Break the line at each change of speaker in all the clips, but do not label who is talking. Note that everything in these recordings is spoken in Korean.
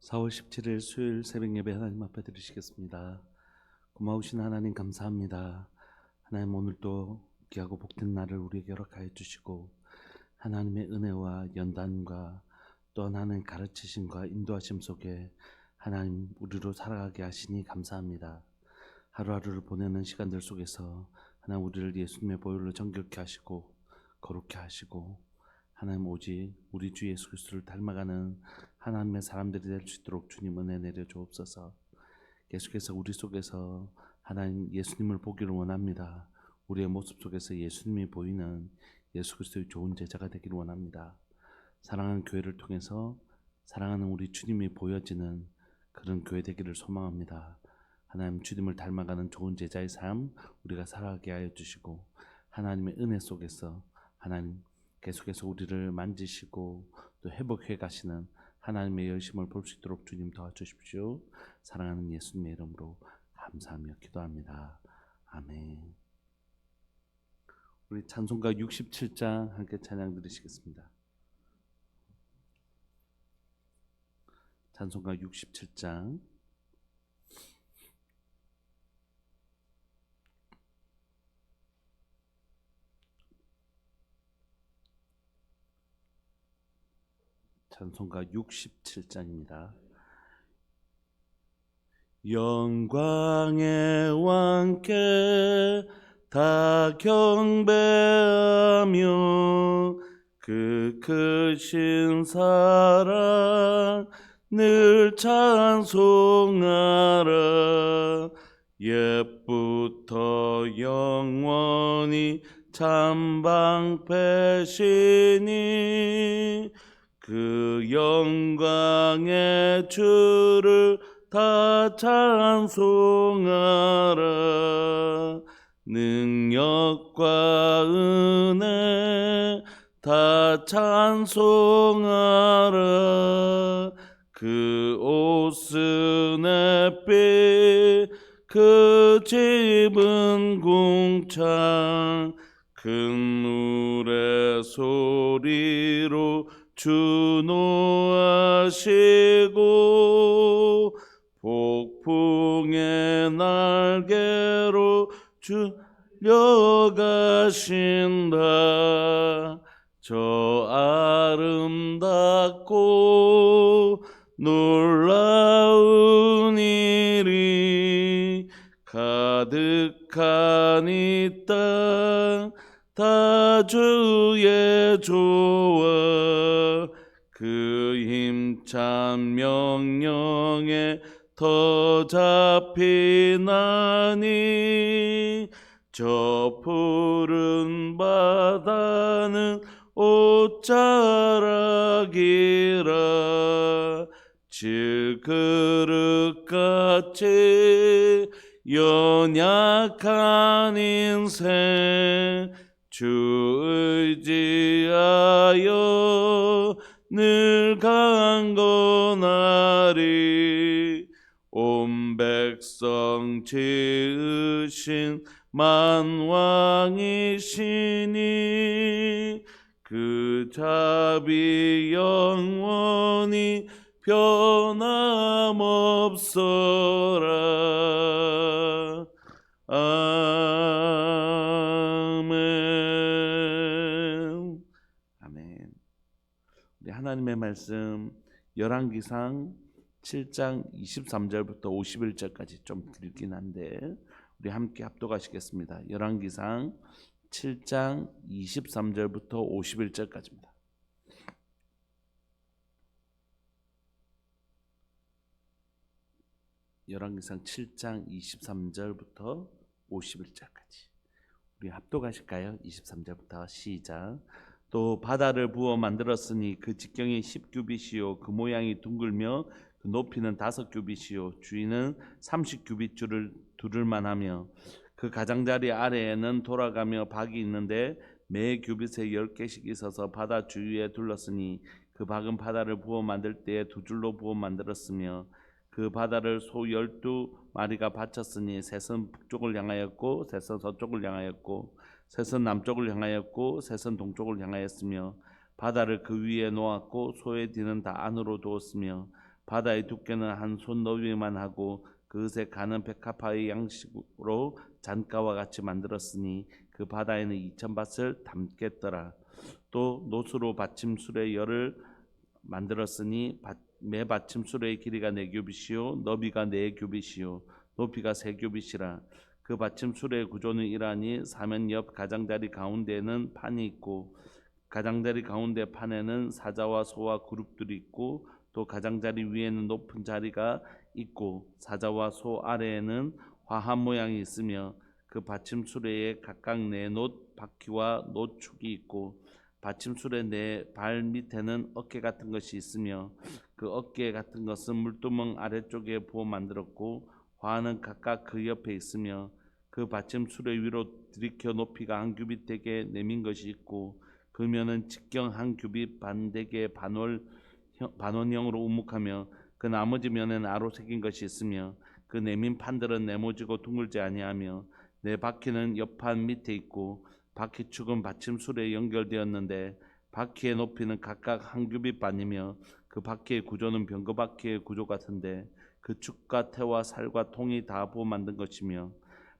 4월 17일 수요일 새벽 예배 하나님 앞에 드리시겠습니다. 고마우신 하나님 감사합니다. 하나님 오늘도 귀하고 복된 날을 우리에게 허락하여 주시고 하나님의 은혜와 연단과 또 하나님의 가르치심과 인도하심 속에 하나님 우리로 살아가게 하시니 감사합니다. 하루하루를 보내는 시간들 속에서 하나님 우리를 예수님의 보혈로 정결케 하시고 거룩케 하시고 하나님 오직 우리 주 예수 그리스도를 닮아가는 하나님의 사람들이 될 수 있도록 주님 은혜 내려 주옵소서. 계속해서 우리 속에서 하나님 예수님을 보기를 원합니다. 우리의 모습 속에서 예수님이 보이는 예수 그리스도의 좋은 제자가 되기를 원합니다. 사랑하는 교회를 통해서 사랑하는 우리 주님이 보여지는 그런 교회 되기를 소망합니다. 하나님 주님을 닮아가는 좋은 제자의 삶 우리가 살아가게 하여 주시고 하나님의 은혜 속에서 하나님 계속해서 우리를 만지시고 또 회복해 가시는 하나님의 열심을 볼 수 있도록 주님 도와주십시오. 사랑하는 예수님의 이름으로 감사하며 기도합니다. 아멘. 우리 찬송가 67장 함께 찬양 드리시겠습니다. 찬송가 67장 찬송가 67장입니다. 영광의 왕께 다 경배하며 그 크신 사랑 늘 찬송하라. 옛부터 영원히 참방패시니 그 영광의 주를 다 찬송하라. 능력과 은혜 다 찬송하라. 그 옷은 햇빛 그 집은 궁창 큰 노래 소리로 주노하시고 폭풍의 날개로 줄려가신다. 저 아름답고 놀라운 일이 가득한 이 땅 다 주의 조와 그 힘찬 명령에 더 잡히나니 저 푸른 바다는 옷자락이라. 질그릇같이 연약한 인생 주 의지하여 늘 강건하리. 온 백성 지으신 만왕이시니 그 자비 영원히 변함없어라. 아멘. 아멘. 우리 하나님의 말씀 열왕기상 7장 23절부터 51절까지 좀 길긴 한데 우리 함께 합독하시겠습니다. 열왕기상 7장 23절부터 51절까지입니다. 열왕기상 7장 23절부터 51절까지 우리 합독하실까요? 23절부터 시작. 또 바다를 부어 만들었으니 그 직경이 10규빗이요 그 모양이 둥글며 그 높이는 5규빗이요 주위는 30규빗 줄을 두를 만하며 그 가장자리 아래에는 돌아가며 박이 있는데 매 규빗에 10개씩 있어서 바다 주위에 둘렀으니 그 박은 바다를 부어 만들 때에 2줄로 부어 만들었으며 그 바다를 소 12마리가 바쳤으니 셋은 북쪽을 향하였고 셋은 서쪽을 향하였고 셋은 남쪽을 향하였고 셋은 동쪽을 향하였으며 바다를 그 위에 놓았고 소의 뒤는 다 안으로 두었으며 바다의 두께는 한 손 너비만 하고 그것에 가는 백합화의 양식으로 잔가와 같이 만들었으니 그 바다에는 2000밭을 담겠더라. 또 노수로 받침술의 열을 만들었으니 매 받침술의 길이가 4규빗이요 너비가 4규빗이요 높이가 3규빗이라. 그 받침술의 구조는 이러하니 사면 옆 가장자리 가운데에는 판이 있고 가장자리 가운데 판에는 사자와 소와 그룹들이 있고 또 가장자리 위에는 높은 자리가 있고 사자와 소 아래에는 화합 모양이 있으며 그 받침수레에 각각 4놋 바퀴와 놋축이 있고 받침술의 4발 밑에는 어깨 같은 것이 있으며 그 어깨 같은 것은 물두멍 아래쪽에 부어 만들었고 화는 각각 그 옆에 있으며 그 받침술의 위로 들이켜 높이가 한 규빗 되게 내민 것이 있고 그 면은 직경 한 규빗 반 되게 반원형으로 우묵하며 그 나머지 면에는 아로 새긴 것이 있으며 그 내민 판들은 네모지고 둥글지 아니하며 4바퀴는 옆판 밑에 있고 바퀴축은 받침술에 연결되었는데 바퀴의 높이는 각각 한 규빗 반이며 그 바퀴의 구조는 병거바퀴의 구조 같은데 그 축과 태와 살과 통이 다 부어 만든 것이며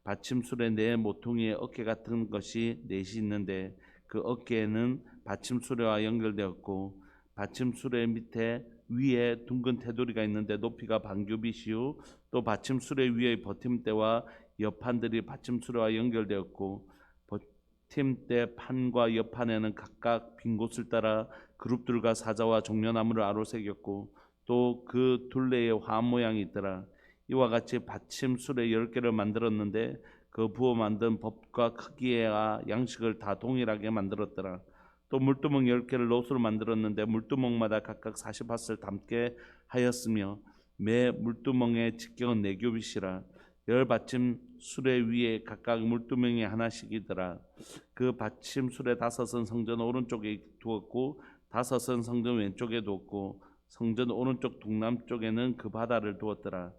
받침술의 4 모퉁이의 어깨 같은 것이 4이 있는데 그 어깨에는 받침수레와 연결되었고 받침수레 밑에 위에 둥근 테두리가 있는데 높이가 반규빗이요 또 받침수레 위의 버팀대와 옆판들이 받침수레와 연결되었고 버팀대 판과 옆판에는 각각 빈 곳을 따라 그룹들과 사자와 종려나무를 아로새겼고 또 그 둘레에 화합 모양이 있더라. 이와 같이 받침수레 10개를 만들었는데 그 부어 만든 법과 크기와 양식을 다 동일하게 만들었더라. 또 물두멍 10개를 놋으로 만들었는데 물두멍마다 각각 40밭을 담게 하였으며 매 물두멍의 직경은 4규빗이라. 10받침 수레 위에 각각 물두멍이 하나씩이더라. 그 받침 수레 5은 성전 오른쪽에 두었고 5은 성전 왼쪽에 두었고 성전 오른쪽 동남쪽에는 그 바다를 두었더라.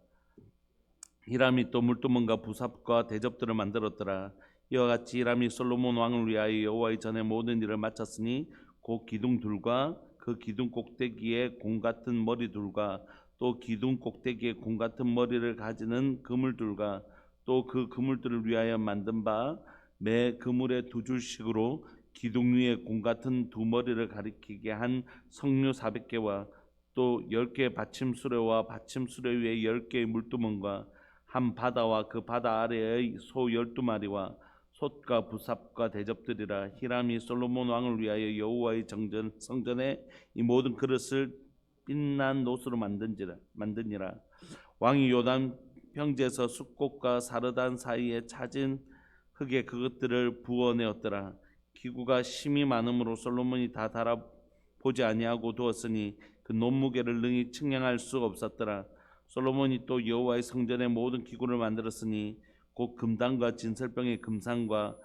히람이 또 물두멍과 부삽과 대접들을 만들었더라. 이와 같이 히람이 솔로몬 왕을 위하여 여호와의 전에 모든 일을 마쳤으니 곧 기둥 둘과 그 기둥 꼭대기에 공 같은 머리 둘과 또 기둥 꼭대기에 공 같은 머리를 가지는 그물 둘과 또 그 그물들을 위하여 만든 바 매 그물에 2줄씩으로 기둥 위에 공 같은 2머리를 가리키게 한 석류 400개와 또 10개의 받침수레와 받침수레 위에 10개의 물두멍과 한 바다와 그 바다 아래의 소 12마리와 솥과 부삽과 대접들이라. 히람이 솔로몬 왕을 위하여 여호와의 성전에 이 모든 그릇을 빛난 놋으로 만드니라. 왕이 요단 평지에서 숫꽃과 사르단 사이에 찾은 흙에 그것들을 부어내었더라. 기구가 심이 많으므로 솔로몬이 다 달아보지 아니하고 두었으니 그 놋무게를 능히 측량할 수 없었더라. 솔로몬이 또 여호와의 성전의 모든 기구를 만들었으니 곧 금단과 진설병의 금상과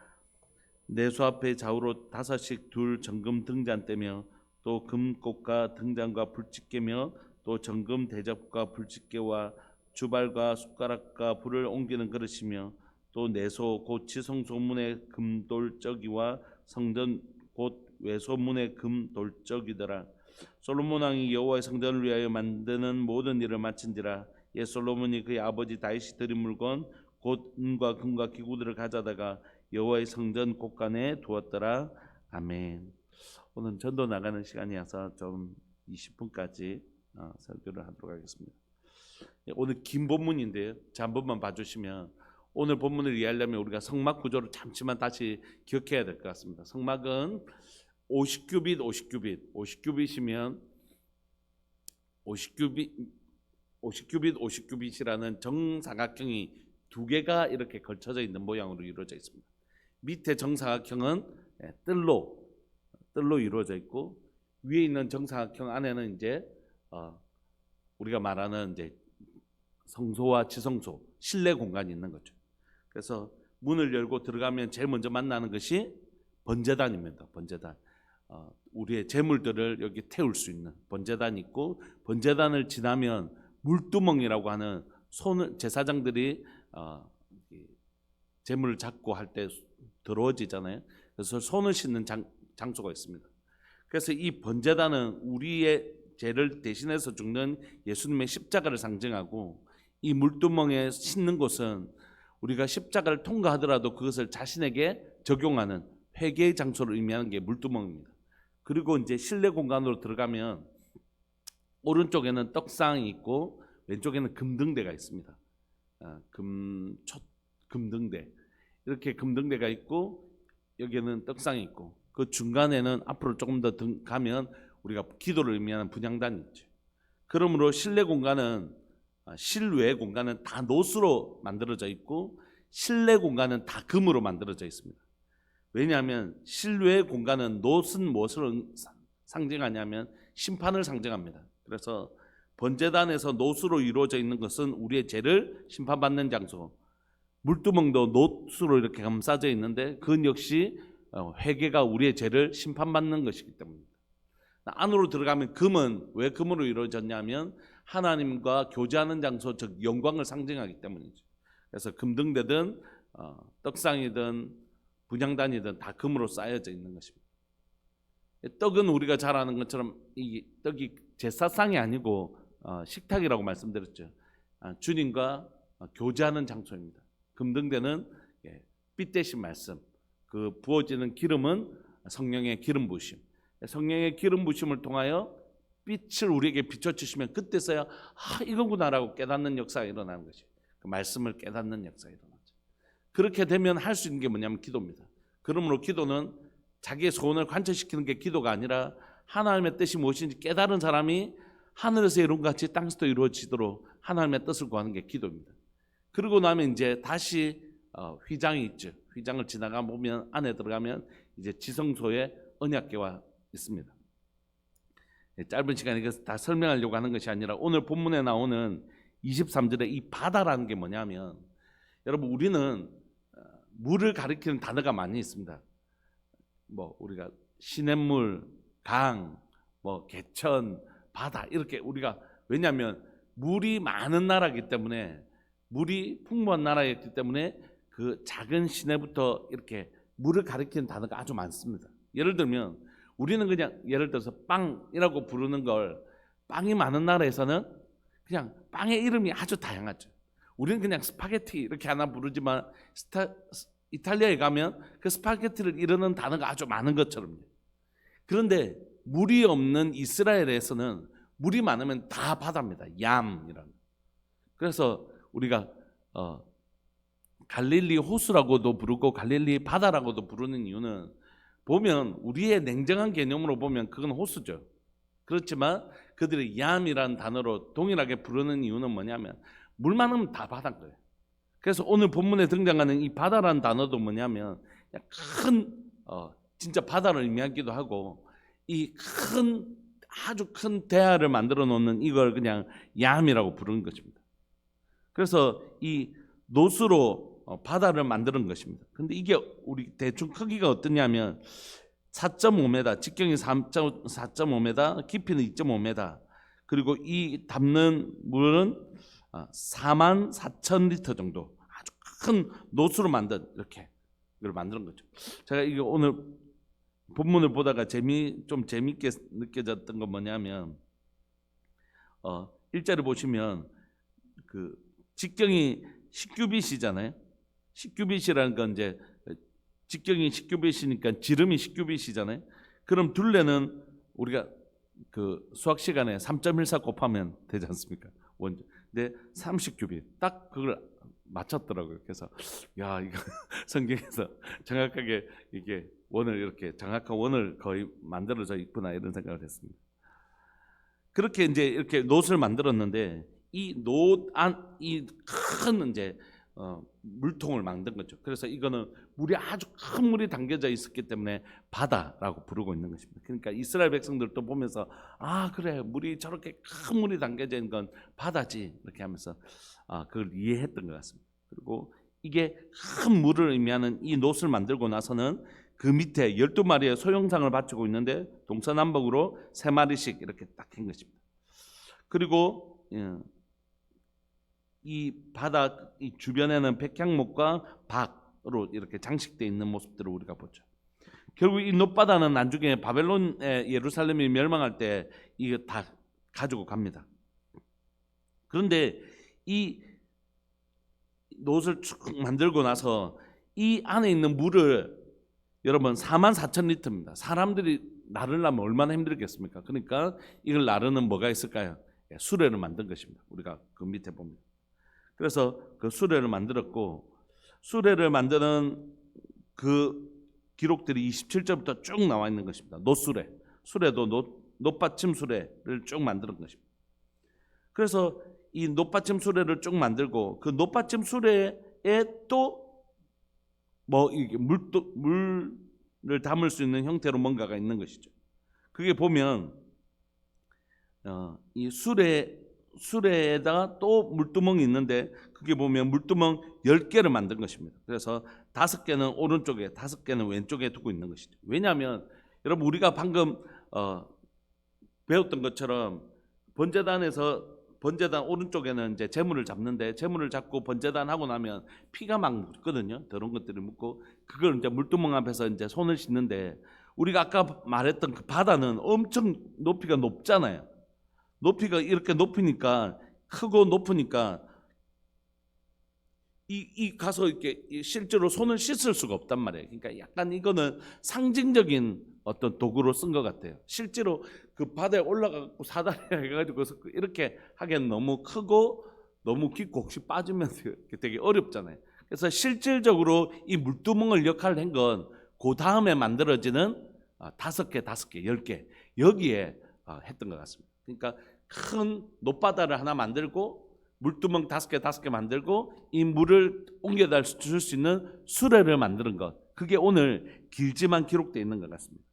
내수 앞에 좌우로 5씩 둘 정금 등잔대며 또 금꽃과 등잔과 불집게며 또 정금 대접과 불집게와 주발과 숟가락과 불을 옮기는 그릇이며 또 내소 곧 지성소문의 금돌적이와 성전 곧 외소문의 금돌적이더라. 솔로몬 왕이 여호와의 성전을 위하여 만드는 모든 일을 마친지라. 예 솔로몬이 그의 아버지 다윗이 드린 물건 곧 은과 금과 기구들을 가져다가 여호와의 성전 곳간에 두었더라. 아멘. 오늘 전도 나가는 시간이어서 좀 20분까지 설교를 하도록 하겠습니다. 오늘 긴 본문인데요. 자, 한 번만 봐주시면 오늘 본문을 이해하려면 우리가 성막 구조를 잠시만 다시 기억해야 될 것 같습니다. 성막은 50규빗, 50규빗, 50규빗이면 50규빗이라는 정사각형이 2개가 이렇게 걸쳐져 있는 모양으로 이루어져 있습니다. 밑에 정사각형은 뜰로 이루어져 있고 위에 있는 정사각형 안에는 이제 우리가 말하는 이제 성소와 지성소, 실내 공간이 있는 거죠. 그래서 문을 열고 들어가면 제일 먼저 만나는 것이 번제단입니다. 번제단. 우리의 재물들을 여기 태울 수 있는 번제단이 있고 번제단을 지나면 물두멍이라고 하는 손을 제사장들이 재물을 잡고 할 때 더러워지잖아요. 그래서 손을 씻는 장소가 있습니다. 그래서 이 번제단은 우리의 죄를 대신해서 죽는 예수님의 십자가를 상징하고, 이 물두멍에 싣는 곳은 우리가 십자가를 통과하더라도 그것을 자신에게 적용하는 회개의 장소를 의미하는 게 물두멍입니다. 그리고 이제 실내 공간으로 들어가면 오른쪽에는 떡상이 있고 왼쪽에는 금등대가 있습니다. 금등대, 이렇게 금등대가 있고 여기에는 떡상이 있고, 그 중간에는 앞으로 조금 더 가면 우리가 기도를 의미하는 분향단이 있죠. 그러므로 실내 공간은, 실외 공간은 다 노수로 만들어져 있고 실내 공간은 다 금으로 만들어져 있습니다. 왜냐하면 실외 공간은 노은 무엇을 상징하냐면 심판을 상징합니다. 그래서 번제단에서 노수로 이루어져 있는 것은 우리의 죄를 심판받는 장소, 물두멍도 노수로 이렇게 감싸져 있는데 그건 역시 회개가 우리의 죄를 심판받는 것이기 때문입니다. 안으로 들어가면 금은 왜 금으로 이루어졌냐면 하나님과 교제하는 장소, 즉 영광을 상징하기 때문이죠. 그래서 금등대든 떡상이든 분향단이든 다 금으로 쌓여져 있는 것입니다. 떡은 우리가 잘 아는 것처럼 이 떡이 제사상이 아니고 식탁이라고 말씀드렸죠. 주님과 교제하는 장소입니다. 금등대는 빛 대신 말씀, 그 부어지는 기름은 성령의 기름 부으심, 성령의 기름 부으심을 통하여 빛을 우리에게 비춰주시면 그때서야 이거구나라고 깨닫는 역사가 일어나는 것이, 그 말씀을 깨닫는 역사가 일어나죠. 그렇게 되면 할 수 있는 게 뭐냐면 기도입니다. 그러므로 기도는 자기의 소원을 관철시키는 게 기도가 아니라 하나님의 뜻이 무엇인지 깨달은 사람이 하늘에서 이룬 것 같이 땅에서도 이루어지도록 하나님의 뜻을 구하는 게 기도입니다. 그러고 나면 이제 다시 휘장이 있죠. 휘장을 지나가 보면 안에 들어가면 이제 지성소에 언약궤가 있습니다. 짧은 시간에 이것을 다 설명하려고 하는 것이 아니라 오늘 본문에 나오는 23절에 이 바다라는 게 뭐냐면, 여러분 우리는 물을 가리키는 단어가 많이 있습니다. 뭐 우리가 시냇물, 강, 뭐 개천, 바다, 이렇게 우리가, 왜냐하면 물이 많은 나라이기 때문에, 물이 풍부한 나라였기 때문에 그 작은 시내부터 이렇게 물을 가리키는 단어가 아주 많습니다. 예를 들면 우리는 그냥 예를 들어서 빵이라고 부르는 걸, 빵이 많은 나라에서는 그냥 빵의 이름이 아주 다양하죠. 우리는 그냥 스파게티 이렇게 하나 부르지만 이탈리아에 가면 그 스파게티를 이르는 단어가 아주 많은 것처럼요. 그런데 물이 없는 이스라엘에서는 물이 많으면 다 바다입니다. 얌이라는. 그래서 우리가 갈릴리 호수라고도 부르고 갈릴리 바다라고도 부르는 이유는, 보면 우리의 냉정한 개념으로 보면 그건 호수죠. 그렇지만 그들이 얌이라는 단어로 동일하게 부르는 이유는 뭐냐면 물 많으면 다 바다인 거예요. 그래서 오늘 본문에 등장하는 이 바다라는 단어도 뭐냐면 큰 진짜 바다를 의미하기도 하고, 이 큰 아주 큰 대야를 만들어 놓는 이걸 그냥 얌이라고 부르는 것입니다. 그래서 이 노수로 바다를 만드는 것입니다. 근데 이게 우리 대충 크기가 어떠냐면 4.5m, 직경이 4.5m, 깊이는 2.5m, 그리고 이 담는 물은 44,000리터 정도, 아주 큰 노수로 만든 이렇게 이걸 만드는 거죠. 제가 이게 오늘 본문을 보다가 좀 재미있게 느껴졌던 건 뭐냐면 1절을 보시면 그 직경이 10규빗이잖아요. 10규빗이라는 건 이제 직경이 10규빗이니까 지름이 10규빗이잖아요. 그럼 둘레는 우리가 그 수학 시간에 3.14 곱하면 되지 않습니까? 근데 30규빗 딱 그걸 맞췄더라고요. 그래서 야, 이거 성경에서 정확하게 이게 원을 이렇게 정확한 원을 거의 만들어져 있구나 이런 생각을 했습니다. 그렇게 이제 이렇게 놋을 만들었는데 이 큰 이제 물통을 만든 거죠. 그래서 이거는 물이 아주 큰 물이 담겨져 있었기 때문에 바다라고 부르고 있는 것입니다. 그러니까 이스라엘 백성들도 보면서 그래, 물이 저렇게 큰 물이 담겨져 있는 건 바다지 이렇게 하면서 그걸 이해했던 것 같습니다. 그리고 이게 큰 물을 의미하는 이 놋을 만들고 나서는 그 밑에 12마리의 소형상을 바치고 있는데 동서남북으로 3마리씩 이렇게 딱 한 것입니다. 그리고 이 바다 이 주변에는 백향목과 박으로 이렇게 장식되어 있는 모습들을 우리가 보죠. 결국 이 놋바다는 나중에 바벨론의 예루살렘이 멸망할 때 이게 다 가지고 갑니다. 그런데 이 놋을 쭉 만들고 나서 이 안에 있는 물을 여러분 44,000리터입니다. 사람들이 나르려면 얼마나 힘들겠습니까? 그러니까 이걸 나르는 뭐가 있을까요? 수레를 만든 것입니다. 우리가 그 밑에 보면. 그래서 그 수레를 만들었고, 수레를 만드는 그 기록들이 27절부터 쭉 나와 있는 것입니다. 놋수레, 수레도 놋받침 수레를 쭉 만드는 것입니다. 그래서 이 놋받침 수레를 쭉 만들고 그 놋받침 수레에 또 뭐 이게 물을 담을 수 있는 형태로 뭔가가 있는 것이죠. 그게 보면 이 수레에다가 또 물두멍이 있는데 그게 보면 물두멍 10개를 만든 것입니다. 그래서 5개는 오른쪽에 5개는 왼쪽에 두고 있는 것이죠. 왜냐하면 여러분 우리가 방금 배웠던 것처럼 번제단 오른쪽에는 이제 재물을 잡는데 재물을 잡고 번제단 하고 나면 피가 막 묻거든요. 더러운 것들이 묻고 그걸 이제 물두멍 앞에서 이제 손을 씻는데 우리가 아까 말했던 그 바다는 엄청 높이가 높잖아요. 높이가 이렇게 높으니까 크고 높으니까 이 가서 이렇게 실제로 손을 씻을 수가 없단 말이에요. 그러니까 약간 이거는 상징적인 어떤 도구로 쓴 것 같아요. 실제로 그 바다에 올라가고 사다리 해가지고 이렇게 하기엔 너무 크고 너무 깊고 혹시 빠지면 되게 어렵잖아요. 그래서 실질적으로 이 물두멍을 역할을 한 건 그 다음에 만들어지는 5개, 10개 여기에 했던 것 같습니다. 그러니까 큰 놋바다를 하나 만들고 물두멍 5개 만들고 이 물을 옮겨다 줄 수 있는 수레를 만드는 것, 그게 오늘 길지만 기록되어 있는 것 같습니다.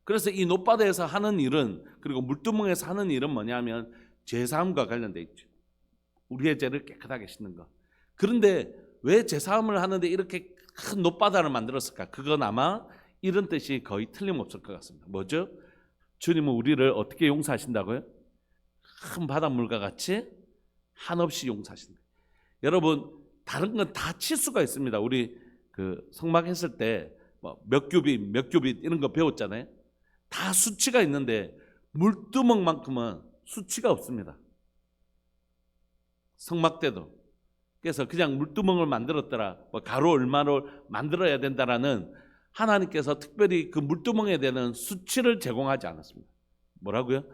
그래서 이 놋바다에서 하는 일은, 그리고 물두멍에서 하는 일은 뭐냐면 제사함과 관련되어 있죠. 우리의 죄를 깨끗하게 씻는 것. 그런데 왜 제사함을 하는데 이렇게 큰 놋바다를 만들었을까? 그건 아마 이런 뜻이 거의 틀림없을 것 같습니다. 뭐죠? 주님은 우리를 어떻게 용서하신다고요? 큰 바닷물과 같이 한없이 용서하신다. 여러분 다른 건 다 치수가 있습니다. 우리 그 성막했을 때 몇 규빗 이런 거 배웠잖아요. 다 수치가 있는데 물두멍만큼은 수치가 없습니다. 성막 때도. 그래서 그냥 물두멍을 만들었더라, 가로 얼마로 만들어야 된다라는 하나님께서 특별히 그 물두멍에 대한 수치를 제공하지 않았습니다. 뭐라고요?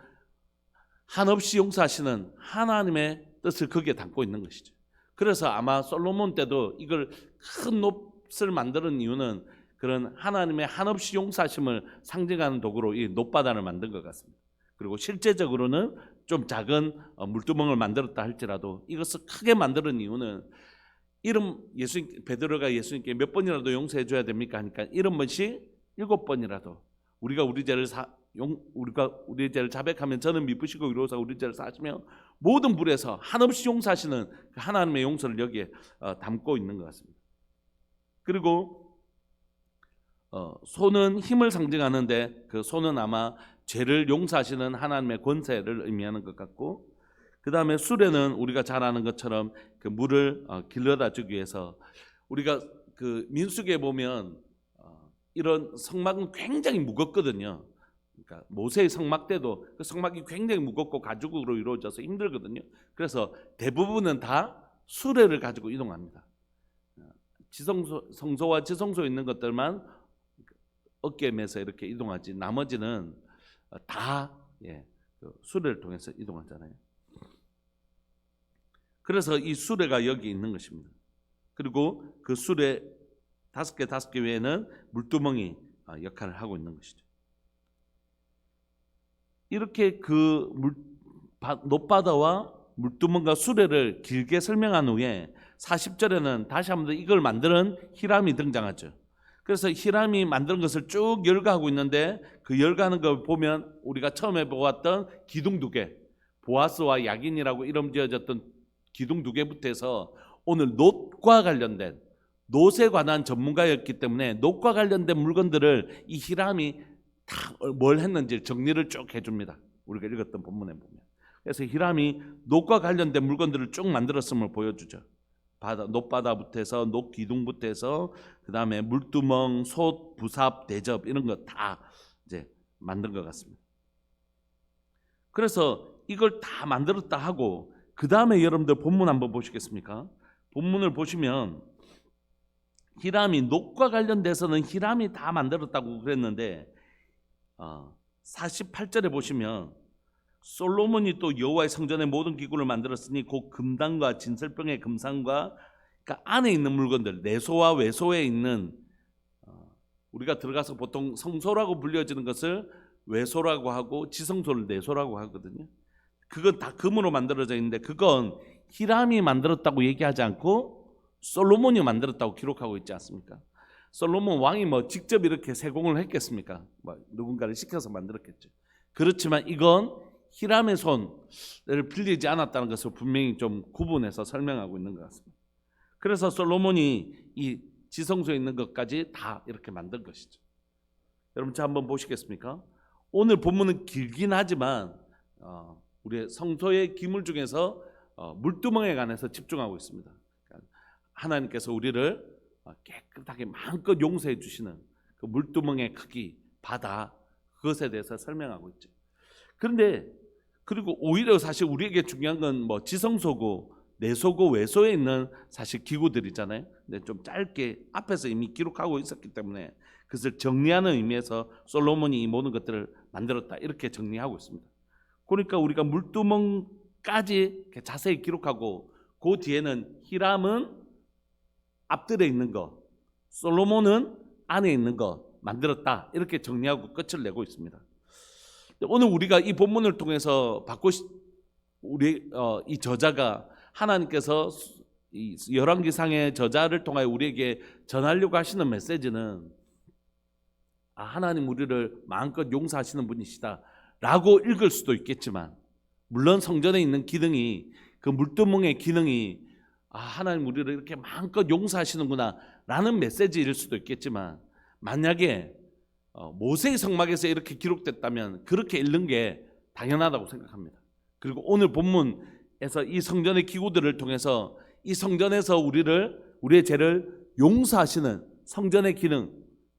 한없이 용서하시는 하나님의 뜻을 거기에 담고 있는 것이죠. 그래서 아마 솔로몬 때도 이걸 큰 놋을 만드는 이유는 그런 하나님의 한없이 용서하심을 상징하는 도구로 이 놋바다를 만든 것 같습니다. 그리고 실제적으로는 좀 작은 물두멍을 만들었다 할지라도 이것을 크게 만드는 이유는 베드로가 예수님께 몇 번이라도 용서해 줘야 됩니까 하니까 70번씩 7번이라도 우리가 우리의 죄를 자백하면 저는 미쁘시고 의로우사 우리 죄를 사하시며 모든 불에서 한없이 용서하시는 그 하나님의 용서를 여기에 담고 있는 것 같습니다. 그리고 손은 힘을 상징하는데 그 손은 아마 죄를 용서하시는 하나님의 권세를 의미하는 것 같고, 그 다음에 수레는 우리가 잘 아는 것처럼 그 물을 길러다 주기 위해서, 우리가 그 민수기에 보면 이런 성막은 굉장히 무겁거든요. 그러니까 모세의 성막 때도 그 성막이 굉장히 무겁고 가죽으로 이루어져서 힘들거든요. 그래서 대부분은 다 수레를 가지고 이동합니다. 성소와 지성소에 있는 것들만 어깨에 매서 이렇게 이동하지 나머지는 다 수레를 통해서 이동하잖아요. 그래서 이 수레가 여기 있는 것입니다. 그리고 그 수레 5개 외에는 물두멍이 역할을 하고 있는 것이죠. 이렇게 그 놋바다와 물두멍과 수레를 길게 설명한 후에 40절에는 다시 한번 이걸 만드는 히람이 등장하죠. 그래서 히람이 만드는 것을 쭉 열거하고 있는데 그 열거하는 걸 보면 우리가 처음에 보았던 기둥 2개, 보아스와 야긴이라고 이름 지어졌던 기둥 2개부터 해서 오늘 놋과 관련된, 놋에 관한 전문가였기 때문에 놋과 관련된 물건들을 이 히람이 다 뭘 했는지 정리를 쭉 해줍니다. 우리가 읽었던 본문에 보면. 그래서 히람이 놋과 관련된 물건들을 쭉 만들었음을 보여주죠. 놋바다부터 해서 놋기둥부터 해서 그 다음에 물두멍, 솥, 부삽, 대접 이런 거 다 이제 만든 것 같습니다. 그래서 이걸 다 만들었다 하고 그 다음에 여러분들 본문 한번 보시겠습니까? 본문을 보시면 히람이 녹과 관련돼서는 히람이 다 만들었다고 그랬는데 48절에 보시면 솔로몬이 또 여호와의 성전의 모든 기구를 만들었으니 곧 금당과 진설병의 금상과 그러니까 안에 있는 물건들 내소와 외소에 있는 우리가 들어가서 보통 성소라고 불려지는 것을 외소라고 하고 지성소를 내소라고 하거든요. 그건 다 금으로 만들어져 있는데 그건 히람이 만들었다고 얘기하지 않고 솔로몬이 만들었다고 기록하고 있지 않습니까? 솔로몬 왕이 뭐 직접 이렇게 세공을 했겠습니까? 뭐 누군가를 시켜서 만들었겠죠. 그렇지만 이건 히람의 손을 빌리지 않았다는 것을 분명히 좀 구분해서 설명하고 있는 것 같습니다. 그래서 솔로몬이 이 지성소에 있는 것까지 다 이렇게 만든 것이죠. 여러분 자 한번 보시겠습니까? 오늘 본문은 길긴 하지만 우리의 성소의 기물 중에서 물두멍에 관해서 집중하고 있습니다. 하나님께서 우리를 깨끗하게 마음껏 용서해 주시는 그 물두멍의 크기, 바다 그것에 대해서 설명하고 있죠. 그런데 그리고 오히려 사실 우리에게 중요한 건 뭐 지성소고 내소고 외소에 있는 사실 기구들이잖아요. 근데 좀 짧게 앞에서 이미 기록하고 있었기 때문에 그것을 정리하는 의미에서 솔로몬이 이 모든 것들을 만들었다 이렇게 정리하고 있습니다. 그러니까 우리가 물두멍까지 자세히 기록하고 그 뒤에는 히람은 앞들에 있는 거, 솔로몬은 안에 있는 거 만들었다 이렇게 정리하고 끝을 내고 있습니다. 오늘 우리가 이 본문을 통해서 우리 이 저자가 하나님께서 이 열왕기상의 저자를 통해 우리에게 전하려고 하시는 메시지는 하나님 우리를 마음껏 용서하시는 분이시다라고 읽을 수도 있겠지만 물론 성전에 있는 기능이 그 물두멍의 기능이 하나님 우리를 이렇게 마음껏 용서하시는구나 라는 메시지일 수도 있겠지만 만약에 모세의 성막에서 이렇게 기록됐다면 그렇게 읽는 게 당연하다고 생각합니다. 그리고 오늘 본문에서 이 성전의 기구들을 통해서 이 성전에서 우리의 죄를 용서하시는 성전의 기능,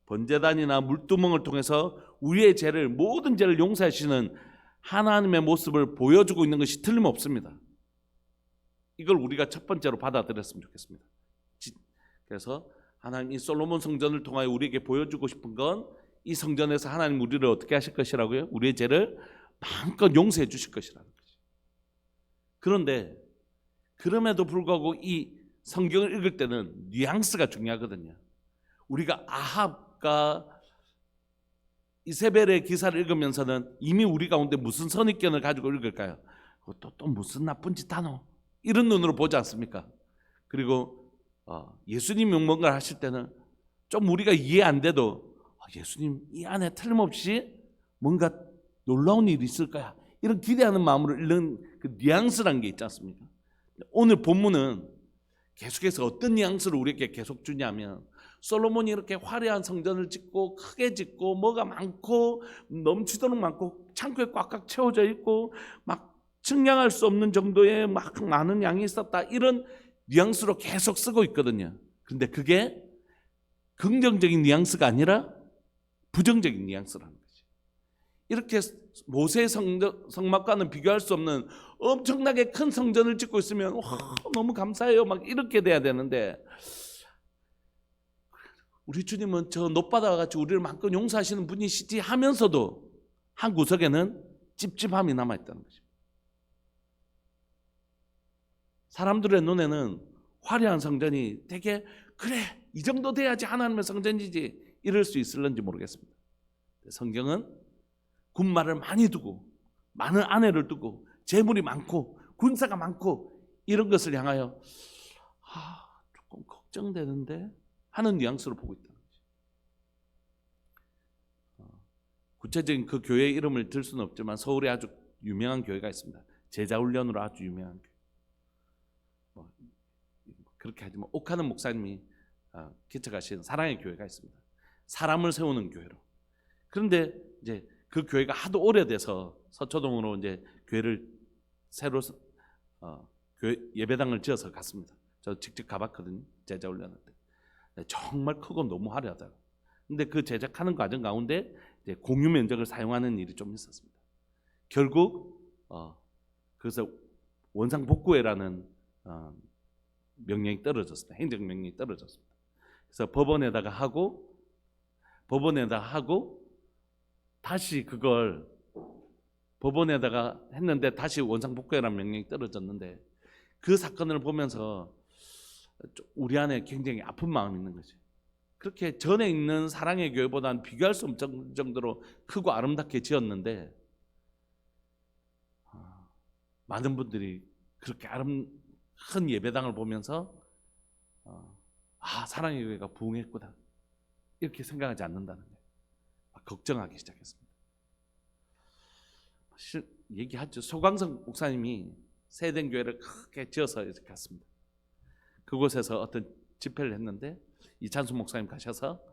번제단이나 물두멍을 통해서 우리의 죄를 모든 죄를 용서하시는 하나님의 모습을 보여주고 있는 것이 틀림없습니다. 이걸 우리가 첫 번째로 받아들였으면 좋겠습니다. 그래서 하나님 이 솔로몬 성전을 통하여 우리에게 보여주고 싶은 건 이 성전에서 하나님 우리를 어떻게 하실 것이라고요? 우리의 죄를 마음껏 용서해 주실 것이라는 거죠. 그런데 그럼에도 불구하고 이 성경을 읽을 때는 뉘앙스가 중요하거든요. 우리가 아합과 이세벨의 기사를 읽으면서는 이미 우리 가운데 무슨 선입견을 가지고 읽을까요? 또 무슨 나쁜 짓 하노? 이런 눈으로 보지 않습니까? 그리고 예수님이 뭔가를 하실 때는 좀 우리가 이해 안 돼도 예수님 이 안에 틀림없이 뭔가 놀라운 일이 있을 거야 이런 기대하는 마음으로 읽는 그 뉘앙스라는 게 있지 않습니까? 오늘 본문은 계속해서 어떤 뉘앙스를 우리에게 계속 주냐면 솔로몬이 이렇게 화려한 성전을 짓고 크게 짓고 뭐가 많고 넘치도록 많고 창고에 꽉꽉 채워져 있고 막 측량할 수 없는 정도의 막 많은 양이 있었다 이런 뉘앙스로 계속 쓰고 있거든요. 그런데 그게 긍정적인 뉘앙스가 아니라 부정적인 뉘앙스라는 거지. 이렇게 모세의 성막과는 비교할 수 없는 엄청나게 큰 성전을 짓고 있으면 너무 감사해요 막 이렇게 돼야 되는데 우리 주님은 저 높바다와 같이 우리를 마음껏 용서하시는 분이시지 하면서도 한 구석에는 찝찝함이 남아있다는 거죠. 사람들의 눈에는 화려한 성전이 되게 그래 이 정도 돼야지 하나님의 성전이지 이럴 수 있을런지 모르겠습니다. 성경은 군마를 많이 두고 많은 아내를 두고 재물이 많고 군사가 많고 이런 것을 향하여 조금 걱정되는데 하는 뉘앙스로 보고 있다는 거죠. 구체적인 그 교회의 이름을 들 수는 없지만 서울에 아주 유명한 교회가 있습니다. 제자훈련으로 아주 유명한 교회. 그렇게 하지만 옥하는 목사님이 개척하신 사랑의 교회가 있습니다. 사람을 세우는 교회로. 그런데 이제 그 교회가 하도 오래돼서 서초동으로 이제 교회를 새로 교회 예배당을 지어서 갔습니다. 저 직접 가봤거든요. 제자훈련할 때. 정말 크고 너무 화려하다. 근데 그 제작하는 과정 가운데 이제 공유 면적을 사용하는 일이 좀 있었습니다. 결국 그래서 원상복구회라는 명령이 떨어졌습니다. 행정명령이 떨어졌습니다. 그래서 법원에다가 하고 다시 그걸 법원에다가 했는데 다시 원상복구회라는 명령이 떨어졌는데, 그 사건을 보면서 우리 안에 굉장히 아픈 마음이 있는 거죠. 그렇게 전에 있는 사랑의 교회보다는 비교할 수 없을 정도로 크고 아름답게 지었는데, 많은 분들이 그렇게 큰 예배당을 보면서 사랑의 교회가 부흥했구나 이렇게 생각하지 않는다는 거예요. 걱정하기 시작했습니다. 얘기하죠. 소강성 목사님이 세된 교회를 크게 지어서 이렇게 갔습니다. 그곳에서 어떤 집회를 했는데 이찬수 목사님 가셔서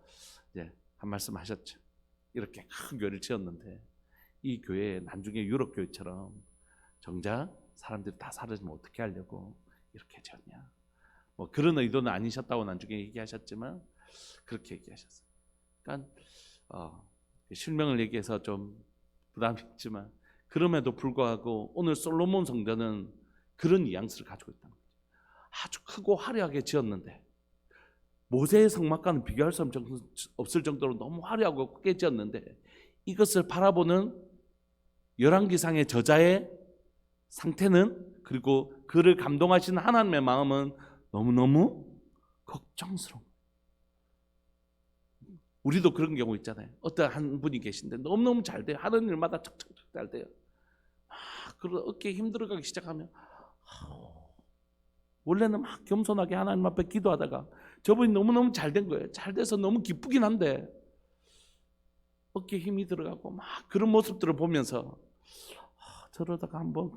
이제 한 말씀 하셨죠. 이렇게 큰 교회를 지었는데 이 교회 나중에 유럽 교회처럼 정작 사람들이 다 사라지면 어떻게 하려고 이렇게 지었냐. 뭐 그런 의도는 아니셨다고 나중에 얘기하셨지만 그렇게 얘기하셨어요. 그러니까 실명을 얘기해서 좀 부담이 있지만 그럼에도 불구하고 오늘 솔로몬 성전은 그런 뉘앙스를 가지고 있다는 거죠. 아주 크고 화려하게 지었는데 모세의 성막과는 비교할 수 없을 정도로 너무 화려하고 크게 지었는데 이것을 바라보는 열왕기상의 저자의 상태는, 그리고 그를 감동하시는 하나님의 마음은 너무너무 걱정스러워. 우리도 그런 경우 있잖아요. 어떤 한 분이 계신데 너무너무 잘 돼요. 하는 일마다 척척척 잘 돼요. 그리고 어깨에 힘들어가기 시작하면 원래는 막 겸손하게 하나님 앞에 기도하다가 저분이 너무너무 잘 된 거예요. 잘 돼서 너무 기쁘긴 한데 어깨에 힘이 들어가고 막 그런 모습들을 보면서 저러다가 한번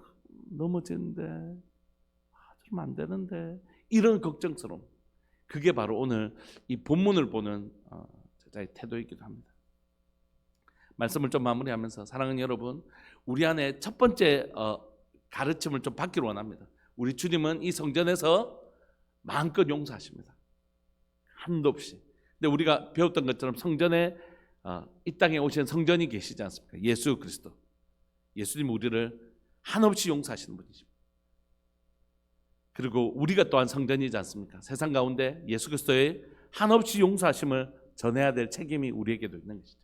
넘어지는데 좀 안 되는데 이런 걱정스러움, 그게 바로 오늘 이 본문을 보는 저자의 태도이기도 합니다. 말씀을 좀 마무리하면서 사랑하는 여러분, 우리 안에 첫 번째 가르침을 좀 받기를 원합니다. 우리 주님은 이 성전에서 마음껏 용서하십니다. 한도 없이. 근데 우리가 배웠던 것처럼 성전에 이 땅에 오신 성전이 계시지 않습니까? 예수 그리스도. 예수님 우리를 한없이 용서하시는 분이십니다. 그리고 우리가 또한 성전이지 않습니까? 세상 가운데 예수 그리스도의 한없이 용서하심을 전해야 될 책임이 우리에게도 있는 것이죠.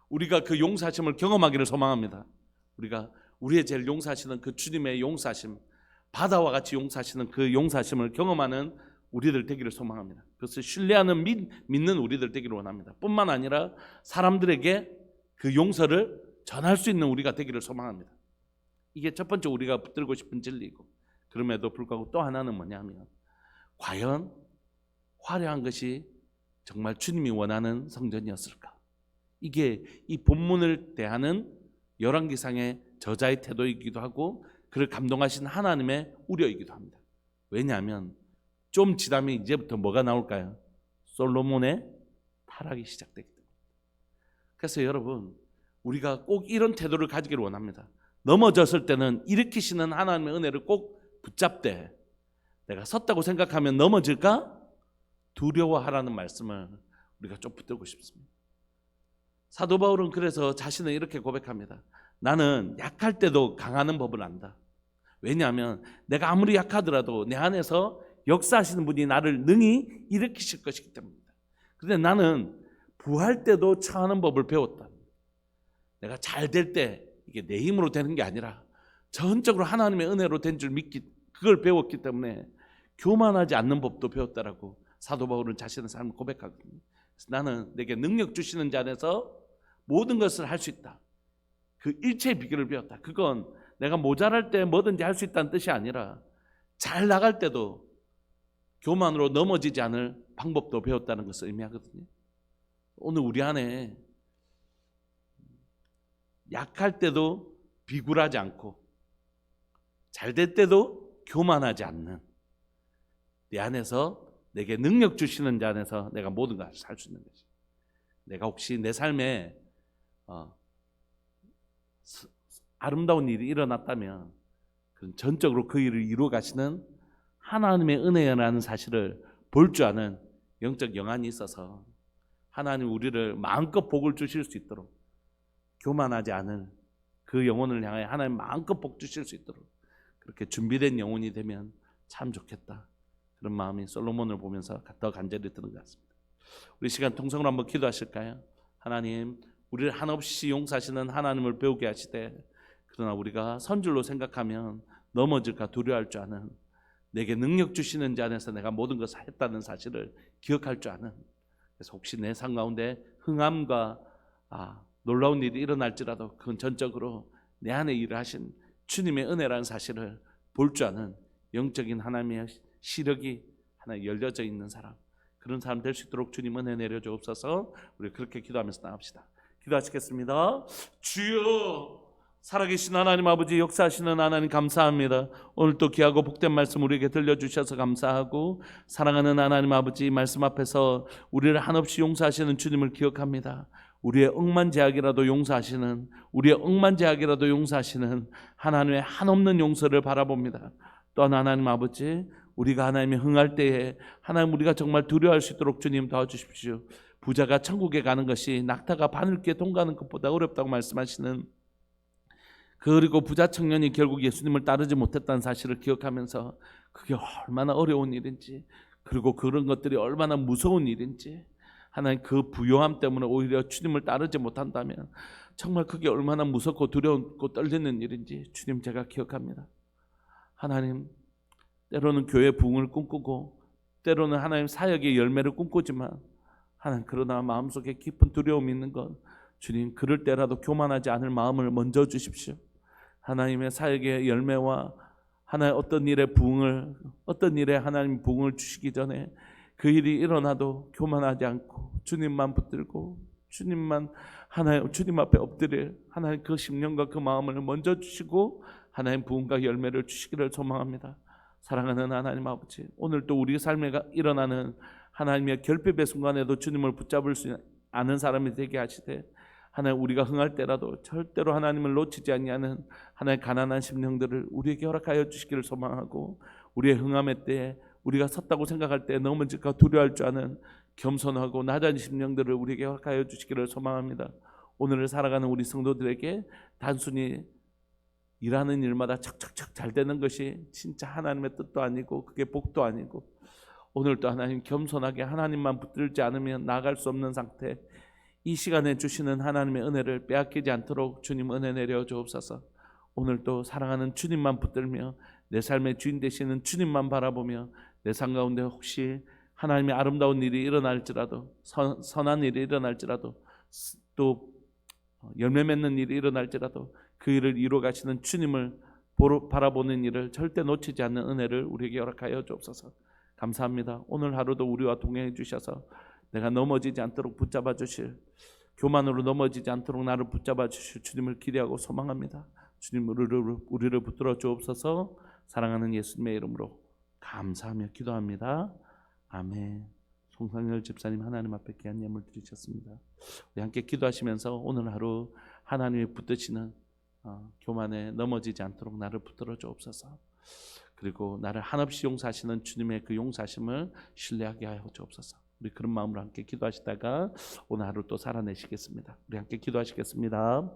우리가 그 용서하심을 경험하기를 소망합니다. 우리가 우리의 죄를 용서하시는 그 주님의 용서하심, 바다와 같이 용서하시는 그 용서하심을 경험하는 우리들 되기를 소망합니다. 그것을 신뢰하는 믿는 우리들 되기를 원합니다. 뿐만 아니라 사람들에게 그 용서를 전할 수 있는 우리가 되기를 소망합니다. 이게 첫 번째 우리가 붙들고 싶은 진리이고, 그럼에도 불구하고 또 하나는 뭐냐면 과연 화려한 것이 정말 주님이 원하는 성전이었을까? 이게 이 본문을 대하는 열왕기상의 저자의 태도이기도 하고 그를 감동하신 하나님의 우려이기도 합니다. 왜냐하면 좀 지나면 이제부터 뭐가 나올까요? 솔로몬의 타락이 시작되기 때문에. 그래서 여러분, 우리가 꼭 이런 태도를 가지기를 원합니다. 넘어졌을 때는 일으키시는 하나님의 은혜를 꼭 붙잡되, 내가 섰다고 생각하면 넘어질까? 두려워하라는 말씀을 우리가 좀 붙들고 싶습니다. 사도 바울은 그래서 자신을 이렇게 고백합니다. 나는 약할 때도 강하는 법을 안다. 왜냐하면 내가 아무리 약하더라도 내 안에서 역사하시는 분이 나를 능히 일으키실 것이기 때문입니다. 그런데 나는 부할 때도 처하는 법을 배웠다. 내가 잘 될 때 이게 내 힘으로 되는 게 아니라 전적으로 하나님의 은혜로 된 줄 믿기, 그걸 배웠기 때문에 교만하지 않는 법도 배웠다라고 사도 바울은 자신의 삶을 고백하거든요. 그래서 나는 내게 능력 주시는 자 안에서 모든 것을 할 수 있다. 그 일체의 비결을 배웠다. 그건 내가 모자랄 때 뭐든지 할 수 있다는 뜻이 아니라 잘 나갈 때도 교만으로 넘어지지 않을 방법도 배웠다는 것을 의미하거든요. 오늘 우리 안에 약할 때도 비굴하지 않고 잘 될 때도 교만하지 않는, 내 안에서 내게 능력 주시는 자 안에서 내가 모든 것을 살 수 있는 것이, 내가 혹시 내 삶에 아름다운 일이 일어났다면 그건 전적으로 그 일을 이루어 가시는 하나님의 은혜라는 사실을 볼 줄 아는 영적 영안이 있어서 하나님 우리를 마음껏 복을 주실 수 있도록 교만하지 않을 그 영혼을 향하여 하나님 마음껏 복 주실 수 있도록 그렇게 준비된 영혼이 되면 참 좋겠다. 그런 마음이 솔로몬을 보면서 더 간절히 드는 것 같습니다. 우리 시간 통성으로 한번 기도하실까요? 하나님, 우리를 한없이 용서하시는 하나님을 배우게 하시되, 그러나 우리가 선줄로 생각하면 넘어질까 두려워할 줄 아는, 내게 능력 주시는 자 안에서 내가 모든 것을 했다는 사실을 기억할 줄 아는, 그래서 혹시 내 삶 가운데 흥함과 놀라운 일이 일어날지라도 그건 전적으로 내 안에 일을 하신 주님의 은혜라는 사실을 볼 줄 아는 영적인 하나님의 시력이 하나 열려져 있는 사람, 그런 사람 될 수 있도록 주님 은혜 내려주옵소서. 우리 그렇게 기도하면서 나갑시다. 기도하시겠습니다. 주여, 살아계신 하나님 아버지, 역사하시는 하나님 감사합니다. 오늘 또 귀하고 복된 말씀 우리에게 들려주셔서 감사하고, 사랑하는 하나님 아버지, 말씀 앞에서 우리를 한없이 용서하시는 주님을 기억합니다. 우리의 억만제약이라도 용서하시는, 우리의 억만제약이라도 용서하시는 하나님의 한없는 용서를 바라봅니다. 또한 하나님 아버지, 우리가 하나님의 흥할 때에 하나님 우리가 정말 두려워할 수 있도록 주님 도와주십시오. 부자가 천국에 가는 것이 낙타가 바늘귀에 통과하는 것보다 어렵다고 말씀하시는, 그리고 부자 청년이 결국 예수님을 따르지 못했다는 사실을 기억하면서 그게 얼마나 어려운 일인지, 그리고 그런 것들이 얼마나 무서운 일인지, 하나님 그 부요함 때문에 오히려 주님을 따르지 못한다면 정말 그게 얼마나 무섭고 두려웠고 떨리는 일인지 주님 제가 기억합니다. 하나님, 때로는 교회 부흥을 꿈꾸고 때로는 하나님 사역의 열매를 꿈꾸지만, 하나님 그러나 마음속에 깊은 두려움이 있는 것, 주님 그럴 때라도 교만하지 않을 마음을 먼저 주십시오. 하나님의 사역의 열매와 하나님 어떤 일의 부흥을, 어떤 일에 하나님 부흥을 주시기 전에 그 일이 일어나도 교만하지 않고 주님만 붙들고 주님만 하나님 주님 앞에 엎드릴 하나님 그 심령과 그 마음을 먼저 주시고 하나님 부흥과 열매를 주시기를 소망합니다. 사랑하는 하나님 아버지, 오늘 또 우리 삶에 일어나는 하나님의 결핍의 순간에도 주님을 붙잡을 수 아는 사람이 되게 하시되, 하나님 우리가 흥할 때라도 절대로 하나님을 놓치지 아니하는 하나님 가난한 심령들을 우리에게 허락하여 주시기를 소망하고, 우리의 흥함의 때에 우리가 섰다고 생각할 때 넘어질까 두려워할 줄 아는 겸손하고 낮은 심령들을 우리에게 허락하여 주시기를 소망합니다. 오늘을 살아가는 우리 성도들에게 단순히 일하는 일마다 척척척 잘 되는 것이 진짜 하나님의 뜻도 아니고 그게 복도 아니고, 오늘도 하나님 겸손하게 하나님만 붙들지 않으면 나아갈 수 없는 상태, 이 시간에 주시는 하나님의 은혜를 빼앗기지 않도록 주님 은혜 내려 주옵소서. 오늘도 사랑하는 주님만 붙들며 내 삶의 주인 되시는 주님만 바라보며 내 삶 가운데 혹시 하나님의 아름다운 일이 일어날지라도, 선한 일이 일어날지라도, 또 열매 맺는 일이 일어날지라도 그 일을 이루어 가시는 주님을 바라보는 일을 절대 놓치지 않는 은혜를 우리에게 허락하여 주옵소서. 감사합니다. 오늘 하루도 우리와 동행해 주셔서 내가 넘어지지 않도록 붙잡아 주실, 교만으로 넘어지지 않도록 나를 붙잡아 주실 주님을 기대하고 소망합니다. 주님 우리를 붙들어 주옵소서. 사랑하는 예수님의 이름으로 감사하며 기도합니다. 아멘. 송상열 집사님 하나님 앞에 귀한 예물 드리셨습니다. 우리 함께 기도하시면서 오늘 하루 하나님이 붙드시는 교만에 넘어지지 않도록 나를 붙들어 주옵소서. 그리고 나를 한없이 용서하시는 주님의 그 용서하심을 신뢰하게 하여 주옵소서. 우리 그런 마음으로 함께 기도하시다가 오늘 하루 또 살아내시겠습니다. 우리 함께 기도하시겠습니다.